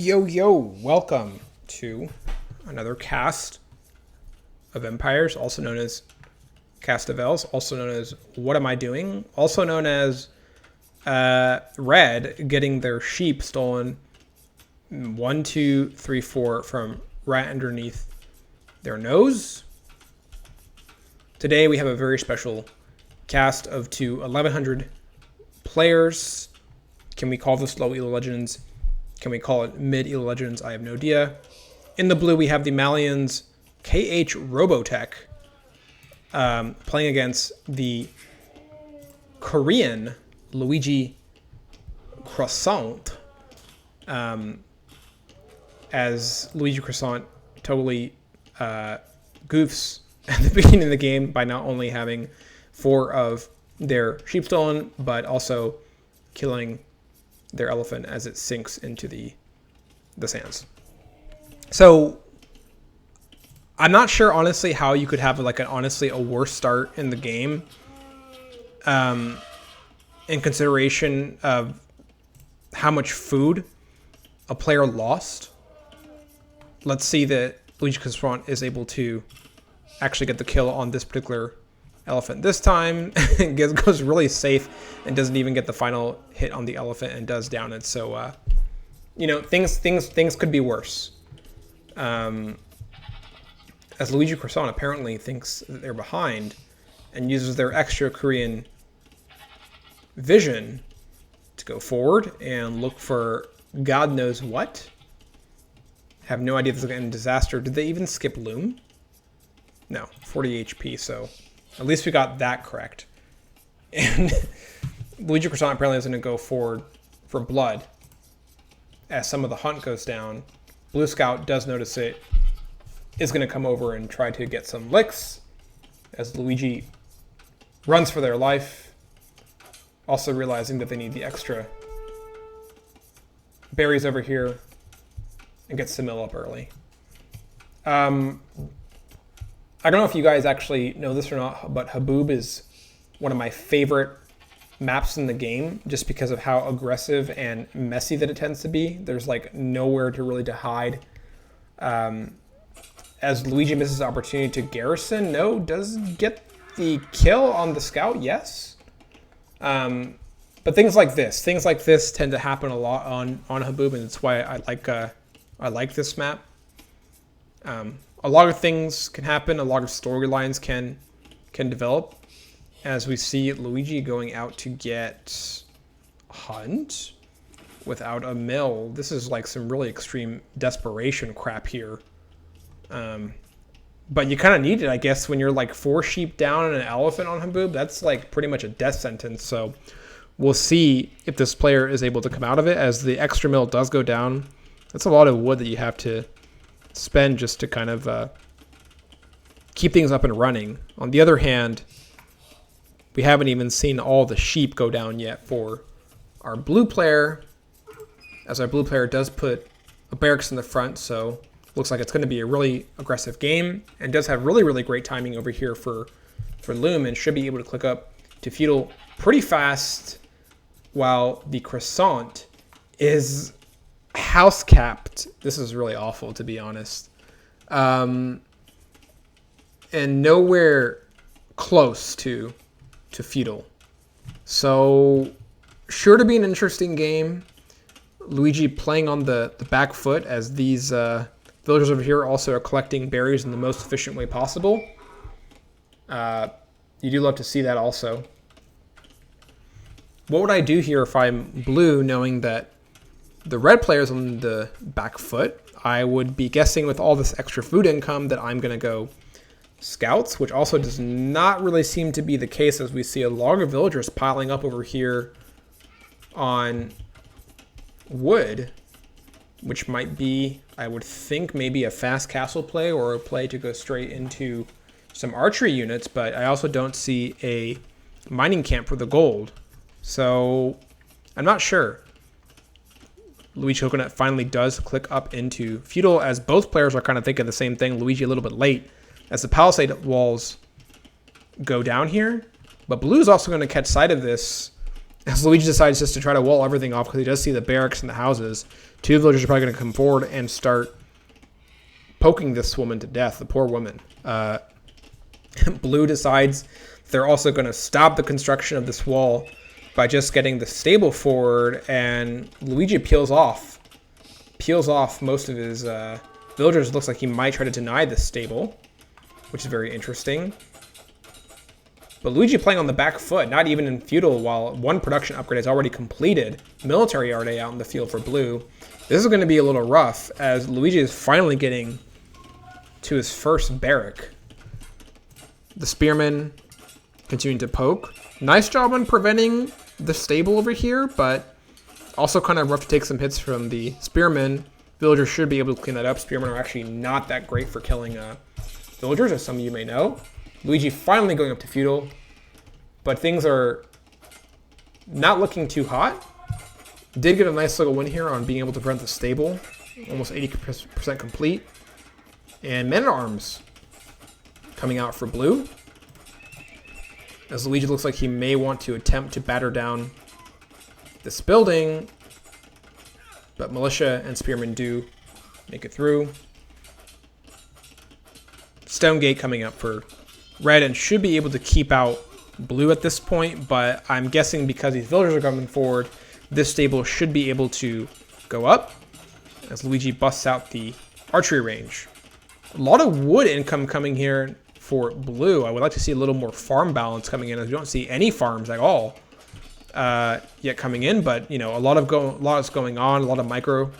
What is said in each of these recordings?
Yo, welcome to another cast of Empires, also known as Cast of Elves, also known as What Am I Doing, also known as Red getting their sheep stolen 1, 2, 3, 4 from right underneath their nose. Today we have a very special cast of 1,100 players. Can we call this low elo legends? Can we call it mid-elo legends? I have no idea. In the blue, we have the Malians KH Robotech playing against the Korean LuigiCroissant. As LuigiCroissant totally goofs at the beginning of the game by not only having 4 of their sheep stolen, but also killing their elephant as it sinks into the sands. So I'm not sure honestly how you could have a worse start in the game in consideration of how much food a player lost. Let's see that LuigiCroissant is able to actually get the kill on this particular elephant this time. Goes really safe and doesn't even get the final hit on the elephant and does down it. So things could be worse. As LuigiCroissant apparently thinks that they're behind and uses their extra Korean vision to go forward and look for God knows what. Have no idea if this is going to end in disaster. Did they even skip Loom? No, 40 HP, so at least we got that correct. And LuigiCroissant apparently is going to go forward for blood as some of the hunt goes down. Blue Scout does notice it, is going to come over and try to get some licks as Luigi runs for their life, also realizing that they need the extra berries over here and gets the mill up early. I don't know if you guys actually know this or not, but Haboob is one of my favorite maps in the game just because of how aggressive and messy that it tends to be. There's like nowhere to hide. As Luigi misses the opportunity to garrison, no, does get the kill on the scout, yes. But things like this tend to happen a lot on Haboob, and that's why I like this map. A lot of things can happen. A lot of storylines can develop. As we see Luigi going out to get Hunt without a mill. This is like some really extreme desperation crap here. But you kind of need it, I guess, when you're like 4 sheep down and an elephant on Haboob. That's like pretty much a death sentence. So we'll see if this player is able to come out of it as the extra mill does go down. That's a lot of wood that you have to spend just to kind of keep things up and running. On the other hand, we haven't even seen all the sheep go down yet for our blue player, as our blue player does put a barracks in the front, so looks like it's going to be a really aggressive game and does have really great timing over here for Loom and should be able to click up to feudal pretty fast while the Croissant is house capped. This is really awful, to be honest. And nowhere close to feudal. So sure to be an interesting game. Luigi playing on the back foot as these villagers over here also are collecting berries in the most efficient way possible. You do love to see that also. What would I do here if I'm blue, knowing that the red player's on the back foot? I would be guessing with all this extra food income that I'm going to go scouts, which also does not really seem to be the case as we see a lot of villagers piling up over here on wood, which might be, I would think, maybe a fast castle play or a play to go straight into some archery units, but I also don't see a mining camp for the gold. So I'm not sure. Luigi Coconut finally does click up into feudal as both players are kind of thinking the same thing. Luigi a little bit late as the palisade walls go down here. But blue is also going to catch sight of this as Luigi decides just to try to wall everything off because he does see the barracks and the houses. Two villagers are probably going to come forward and start poking this woman to death, the poor woman. Blue decides they're also going to stop the construction of this wall by just getting the stable forward, and Luigi peels off most of his villagers. Looks like he might try to deny this stable, which is very interesting. But Luigi playing on the back foot, not even in feudal, while one production upgrade is already completed. Military already out in the field for blue. This is going to be a little rough, as Luigi is finally getting to his first barrack. The spearmen continuing to poke. Nice job on preventing the stable over here, but also kind of rough to take some hits from the spearmen. Villagers should be able to clean that up. Spearmen are actually not that great for killing villagers, as some of you may know. Luigi finally going up to feudal, but things are not looking too hot. Did get a nice little win here on being able to prevent the stable. Almost 80% complete. And men-at-arms coming out for blue, as Luigi looks like he may want to attempt to batter down this building, but militia and spearmen do make it through. Stone gate coming up for red and should be able to keep out blue at this point, but I'm guessing because these villagers are coming forward, this stable should be able to go up as Luigi busts out the archery range. A lot of wood income coming here for blue. I would like to see a little more farm balance coming in, as we don't see any farms at all yet coming in, but you know, a lot is going on, a lot of micro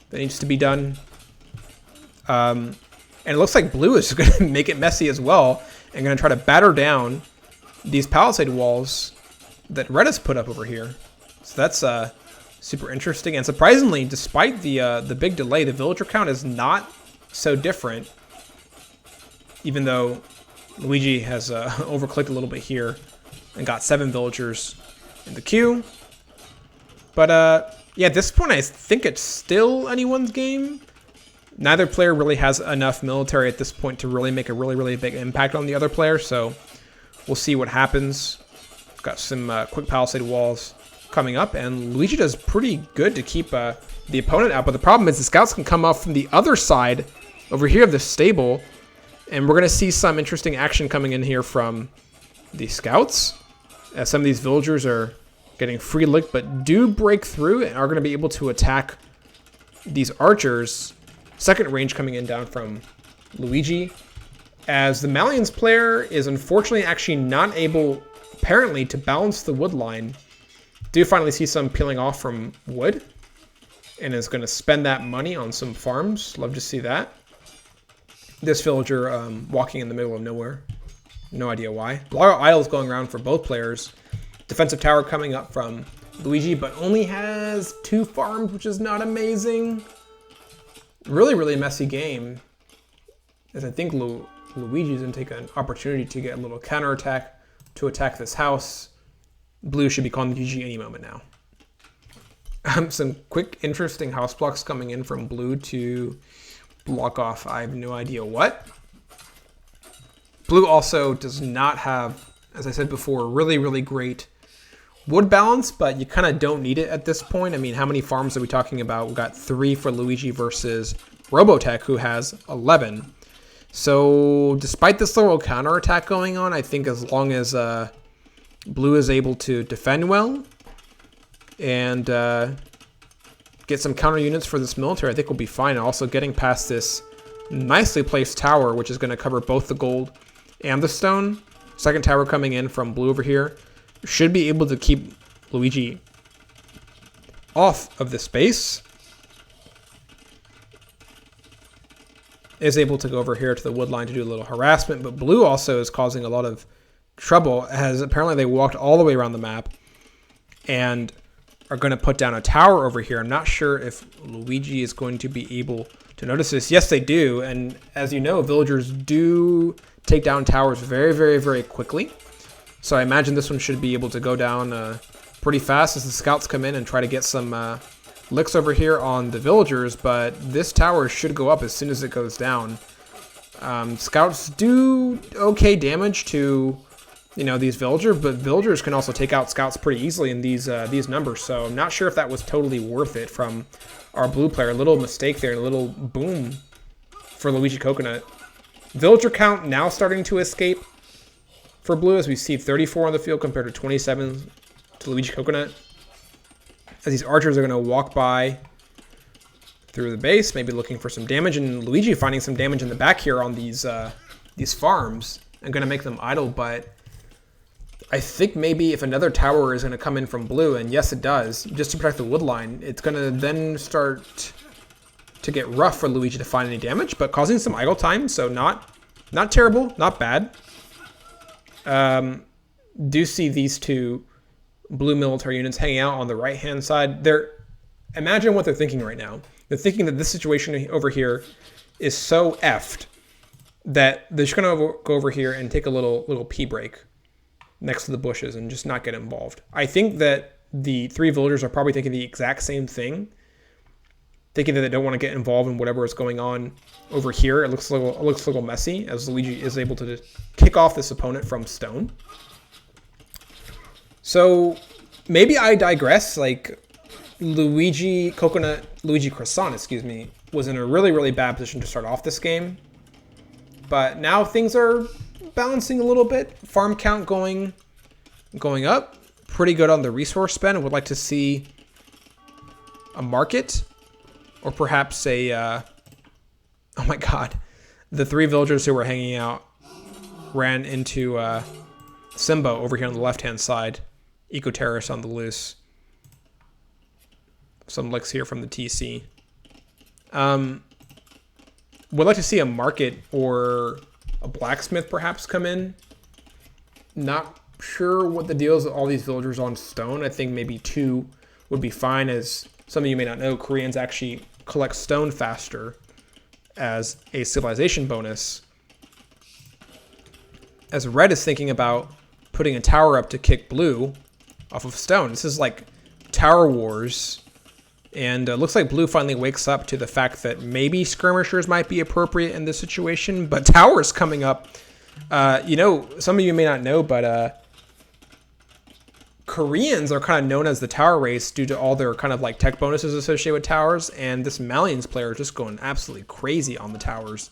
that needs to be done. And it looks like blue is going to make it messy as well, and going to try to batter down these palisade walls that red has put up over here. So that's super interesting. And surprisingly, despite the big delay, the villager count is not so different, even though Luigi has overclicked a little bit here and got 7 villagers in the queue. But yeah, at this point, I think it's still anyone's game. Neither player really has enough military at this point to really make a really big impact on the other player, so we'll see what happens. Got some quick palisade walls coming up, and Luigi does pretty good to keep the opponent out, but the problem is the scouts can come off from the other side over here of the stable, and we're going to see some interesting action coming in here from the scouts, as some of these villagers are getting free lick, but do break through and are going to be able to attack these archers. Second range coming in down from Luigi, as the Malians player is unfortunately actually not able, apparently, to balance the wood line. Do finally see some peeling off from wood, and is going to spend that money on some farms. Love to see that. This villager walking in the middle of nowhere. No idea why. A lot of idols going around for both players. Defensive tower coming up from Luigi, but only has 2 farms, which is not amazing. Really messy game, as I think Luigi's going to take an opportunity to get a little counterattack to attack this house. Blue should be calling the GG any moment now. Some quick, interesting house blocks coming in from blue to block off I have no idea what. Blue also does not have, as I said before, really great wood balance, but you kind of don't need it at this point. I mean, how many farms are we talking about? We've got 3 for Luigi versus Robotech, who has 11. So despite this little counterattack going on, I think as long as blue is able to defend well and get some counter units for this military, I think we'll be fine. And also getting past this nicely placed tower, which is going to cover both the gold and the stone. Second tower coming in from blue over here should be able to keep Luigi off of the space. Is able to go over here to the wood line to do a little harassment, but blue also is causing a lot of trouble, as apparently they walked all the way around the map and are going to put down a tower over here. I'm not sure if Luigi is going to be able to notice this. Yes, they do, and as you know, villagers do take down towers very quickly. So I imagine this one should be able to go down pretty fast as the scouts come in and try to get some licks over here on the villagers, but this tower should go up as soon as it goes down. Scouts do okay damage to these villagers, but villagers can also take out scouts pretty easily in these numbers. So I'm not sure if that was totally worth it from our blue player. A little mistake there, a little boom for Luigi Coconut. Villager count now starting to escape for blue, as we see 34 on the field compared to 27 to Luigi Coconut. As these archers are going to walk by through the base, maybe looking for some damage, and Luigi finding some damage in the back here on these farms and going to make them idle. But I think maybe if another tower is going to come in from blue, and yes it does, just to protect the wood line, it's going to then start to get rough for Luigi to find any damage, but causing some idle time, so not terrible, not bad. Do see these two blue military units hanging out on the right-hand side. Imagine what they're thinking right now. They're thinking that this situation over here is so effed that they're just going to go over here and take a little pee break next to the bushes and just not get involved. I think that the three villagers are probably thinking the exact same thing, thinking that they don't want to get involved in whatever is going on over here. It looks a little messy, as Luigi is able to kick off this opponent from stone. So maybe I digress. Like, LuigiCroissant, excuse me, was in a really, really bad position to start off this game. But now things are balancing a little bit. Farm count going up. Pretty good on the resource spend. Would like to see a market, or perhaps a... oh my god. The three villagers who were hanging out ran into Simba over here on the left-hand side. Eco-terrorist on the loose. Some licks here from the TC. Would like to see a market or a blacksmith perhaps come in. Not sure what the deal is with all these villagers on stone. I think maybe 2 would be fine. As some of you may not know, Koreans actually collect stone faster as a civilization bonus. As red is thinking about putting a tower up to kick blue off of stone. This is like Tower Wars. And looks like blue finally wakes up to the fact that maybe skirmishers might be appropriate in this situation. But towers coming up. Some of you may not know, but Koreans are kind of known as the tower race due to all their kind of like tech bonuses associated with towers. And this Malians player is just going absolutely crazy on the towers.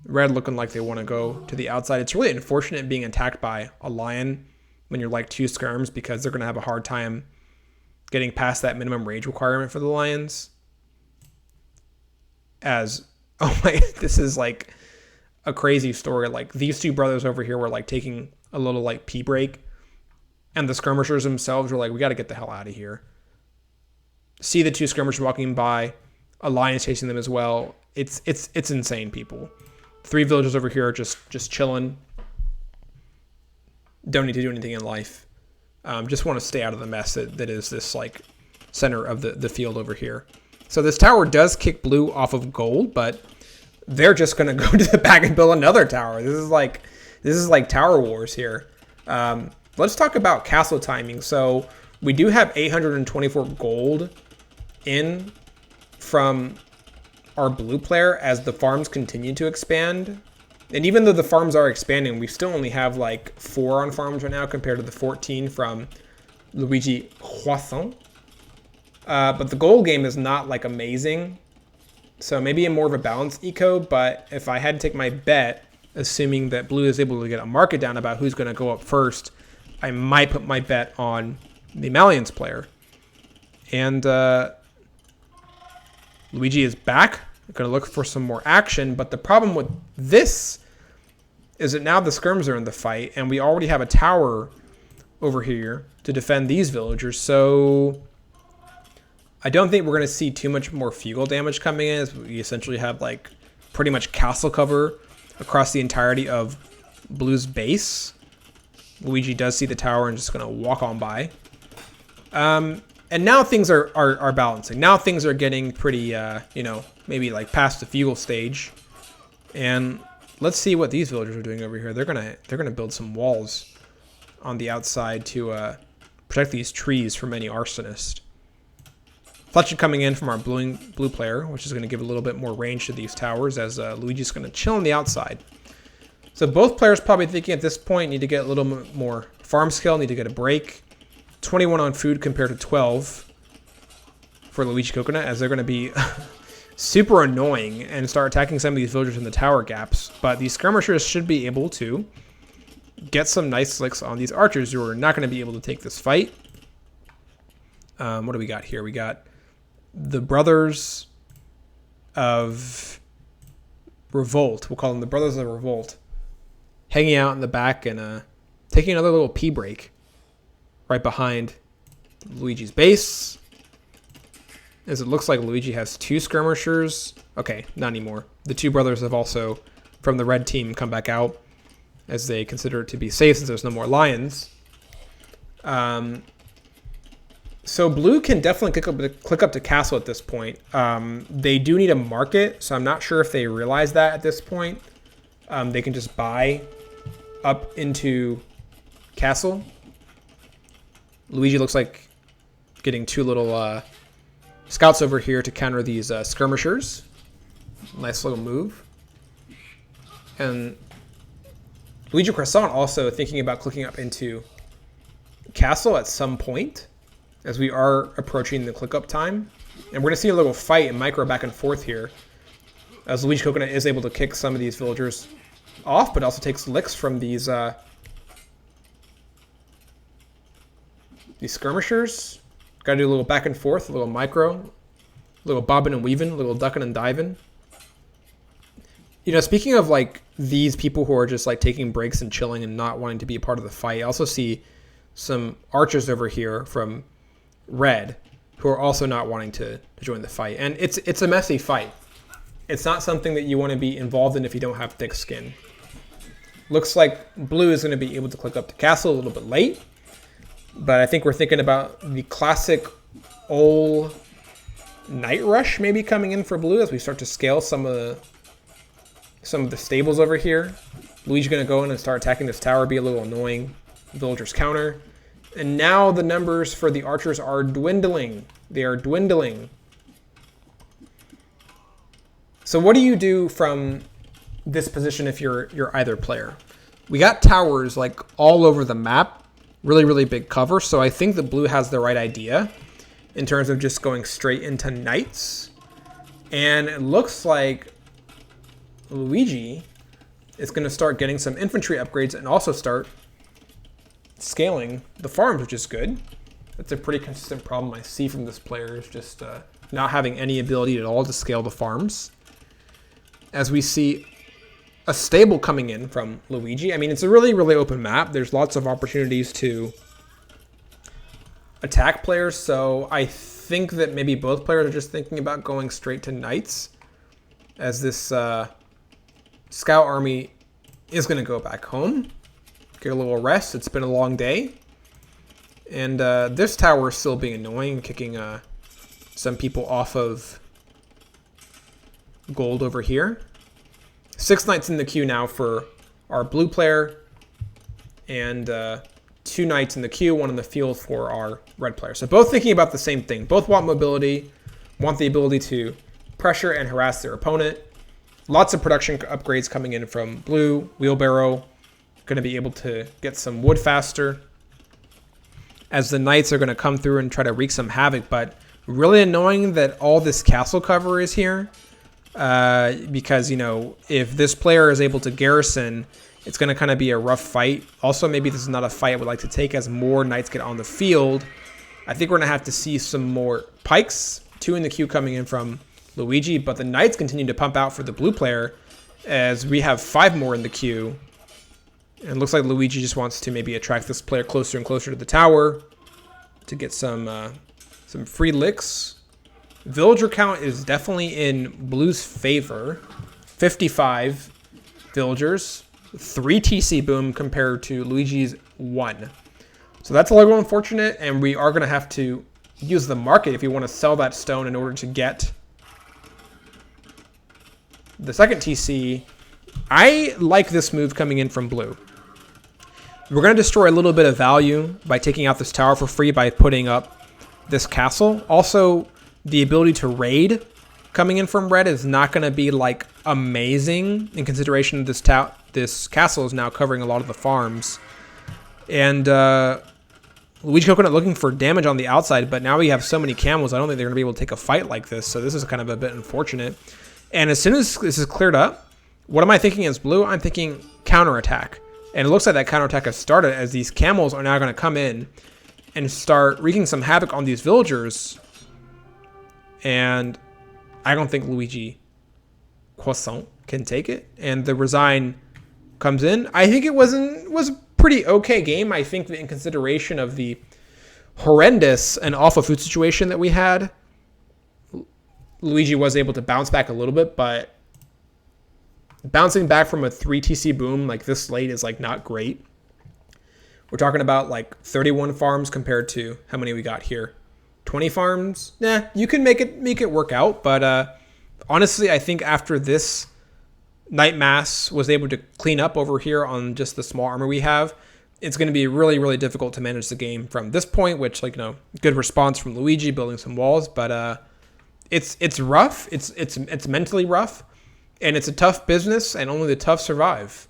Red looking like they want to go to the outside. It's really unfortunate being attacked by a lion when you're like 2 skirms, because they're going to have a hard time getting past that minimum range requirement for the lions. This is like a crazy story. Like, these 2 brothers over here were like taking a little like pee break, and the skirmishers themselves were like, we got to get the hell out of here. See the 2 skirmishers walking by, a lion is chasing them as well. It's insane, people. 3 villagers over here are just chilling. Don't need to do anything in life. Just want to stay out of the mess that is this like center of the field over here. So this tower does kick blue off of gold, but they're just going to go to the back and build another tower. This is like Tower Wars here. Let's talk about castle timing. So we do have 824 gold in from our blue player as the farms continue to expand. And even though the farms are expanding, we still only have like 4 on farms right now compared to the 14 from LuigiCroissant. But the gold game is not like amazing. So maybe more of a balanced eco, but if I had to take my bet, assuming that blue is able to get a market down about who's going to go up first, I might put my bet on the Malians player. And Luigi is back. Going to look for some more action, but the problem with this is that now the skirms are in the fight, and we already have a tower over here to defend these villagers, so I don't think we're going to see too much more fugal damage coming in, as we essentially have like pretty much castle cover across the entirety of blue's base. Luigi does see the tower and just going to walk on by. And now things are balancing. Now things are getting pretty, maybe like past the fugal stage. And let's see what these villagers are doing over here. They're gonna build some walls on the outside to protect these trees from any arsonist. Fletcher coming in from our blue player, which is going to give a little bit more range to these towers, as Luigi's going to chill on the outside. So both players probably thinking at this point need to get a little more farm skill, need to get a break. 21 on food compared to 12 for Luigi Coconut, as they're going to be super annoying and start attacking some of these villagers in the tower gaps. But these skirmishers should be able to get some nice licks on these archers who are not going to be able to take this fight. What do we got here? We got the Brothers of Revolt. We'll call them the Brothers of Revolt. Hanging out in the back and taking another little pee break right behind Luigi's base. As it looks like Luigi has 2 skirmishers. Okay, not anymore. The 2 brothers have also, from the red team, come back out as they consider it to be safe since there's no more lions. So blue can definitely click up to castle at this point. They do need a market, so I'm not sure if they realize that at this point. They can just buy up into castle. Luigi looks like getting 2 little scouts over here to counter these skirmishers. Nice little move. And LuigiCroissant also thinking about clicking up into castle at some point, as we are approaching the click up time. And we're going to see a little fight and micro back and forth here, as Luigi Coconut is able to kick some of these villagers off, but also takes licks from these skirmishers. Got to do a little back and forth, a little micro, a little bobbing and weaving, a little ducking and diving. You know, speaking of like these people who are just like taking breaks and chilling and not wanting to be a part of the fight, I also see some archers over here from red who are also not wanting to join the fight. And it's a messy fight. It's not something that you want to be involved in if you don't have thick skin. Looks like blue is going to be able to click up to castle a little bit late. But I think we're thinking about the classic old night rush maybe coming in for blue as we start to scale some of the stables over here. Luigi's going to go in and start attacking this tower, be a little annoying. Villagers counter. And now the numbers for the archers are dwindling. They are dwindling. So what do you do from this position if you're either player? We got towers like all over the map. Really, really big cover. So I think the blue has the right idea in terms of just going straight into knights. And it looks like Luigi is going to start getting some infantry upgrades and also start scaling the farms, which is good. That's a pretty consistent problem I see from this player, is just not having any ability at all to scale the farms. As we see a stable coming in from Luigi. I mean, it's a really, really open map. There's lots of opportunities to attack players, so I think that maybe both players are just thinking about going straight to knights, as this scout army is going to go back home, get a little rest. It's been a long day. And this tower is still being annoying, kicking some people off of gold over here. 6 knights in the queue now for our blue player, and 2 knights in the queue, 1 in the field for our red player. So both thinking about the same thing. Both want mobility, want the ability to pressure and harass their opponent. Lots of production upgrades coming in from blue. Wheelbarrow, going to be able to get some wood faster, as the knights are going to come through and try to wreak some havoc. But really annoying that all this castle cover is here. Because, you know, if this player is able to garrison, it's going to kind of be a rough fight. Also, maybe this is not a fight I would like to take as more knights get on the field. I think we're going to have to see some more pikes. 2 in the queue coming in from Luigi, but the knights continue to pump out for the blue player as we have 5 more in the queue. And it looks like Luigi just wants to maybe attract this player closer and closer to the tower to get some free licks. Villager count is definitely in blue's favor. 55 villagers, 3 TC boom compared to Luigi's 1. So that's a little unfortunate, and we are going to have to use the market if we want to sell that stone in order to get the second TC. I like this move coming in from blue. We're going to destroy a little bit of value by taking out this tower for free by putting up this castle. Also, the ability to raid coming in from red is not going to be like amazing in consideration of this this castle is now covering a lot of the farms. And Luigi Coconut looking for damage on the outside, but now we have so many camels, I don't think they're going to be able to take a fight like this, so this is kind of a bit unfortunate. And as soon as this is cleared up, what am I thinking as blue? I'm thinking counterattack. And it looks like that counterattack has started, as these camels are now going to come in and start wreaking some havoc on these villagers. And I don't think LuigiCroissant can take it. And the Resign comes in. I think it was a pretty okay game. I think that in consideration of the horrendous and awful food situation that we had, Luigi was able to bounce back a little bit, but bouncing back from a 3 TC boom like this late is like not great. We're talking about like 31 farms compared to how many we got here? 20 farms? Nah, you can make it work out, but honestly, I think after this, Night Mass was able to clean up over here on just the small armor we have. It's going to be really, really difficult to manage the game from this point, which, like, good response from Luigi building some walls, but it's rough. It's mentally rough, and it's a tough business, and only the tough survive.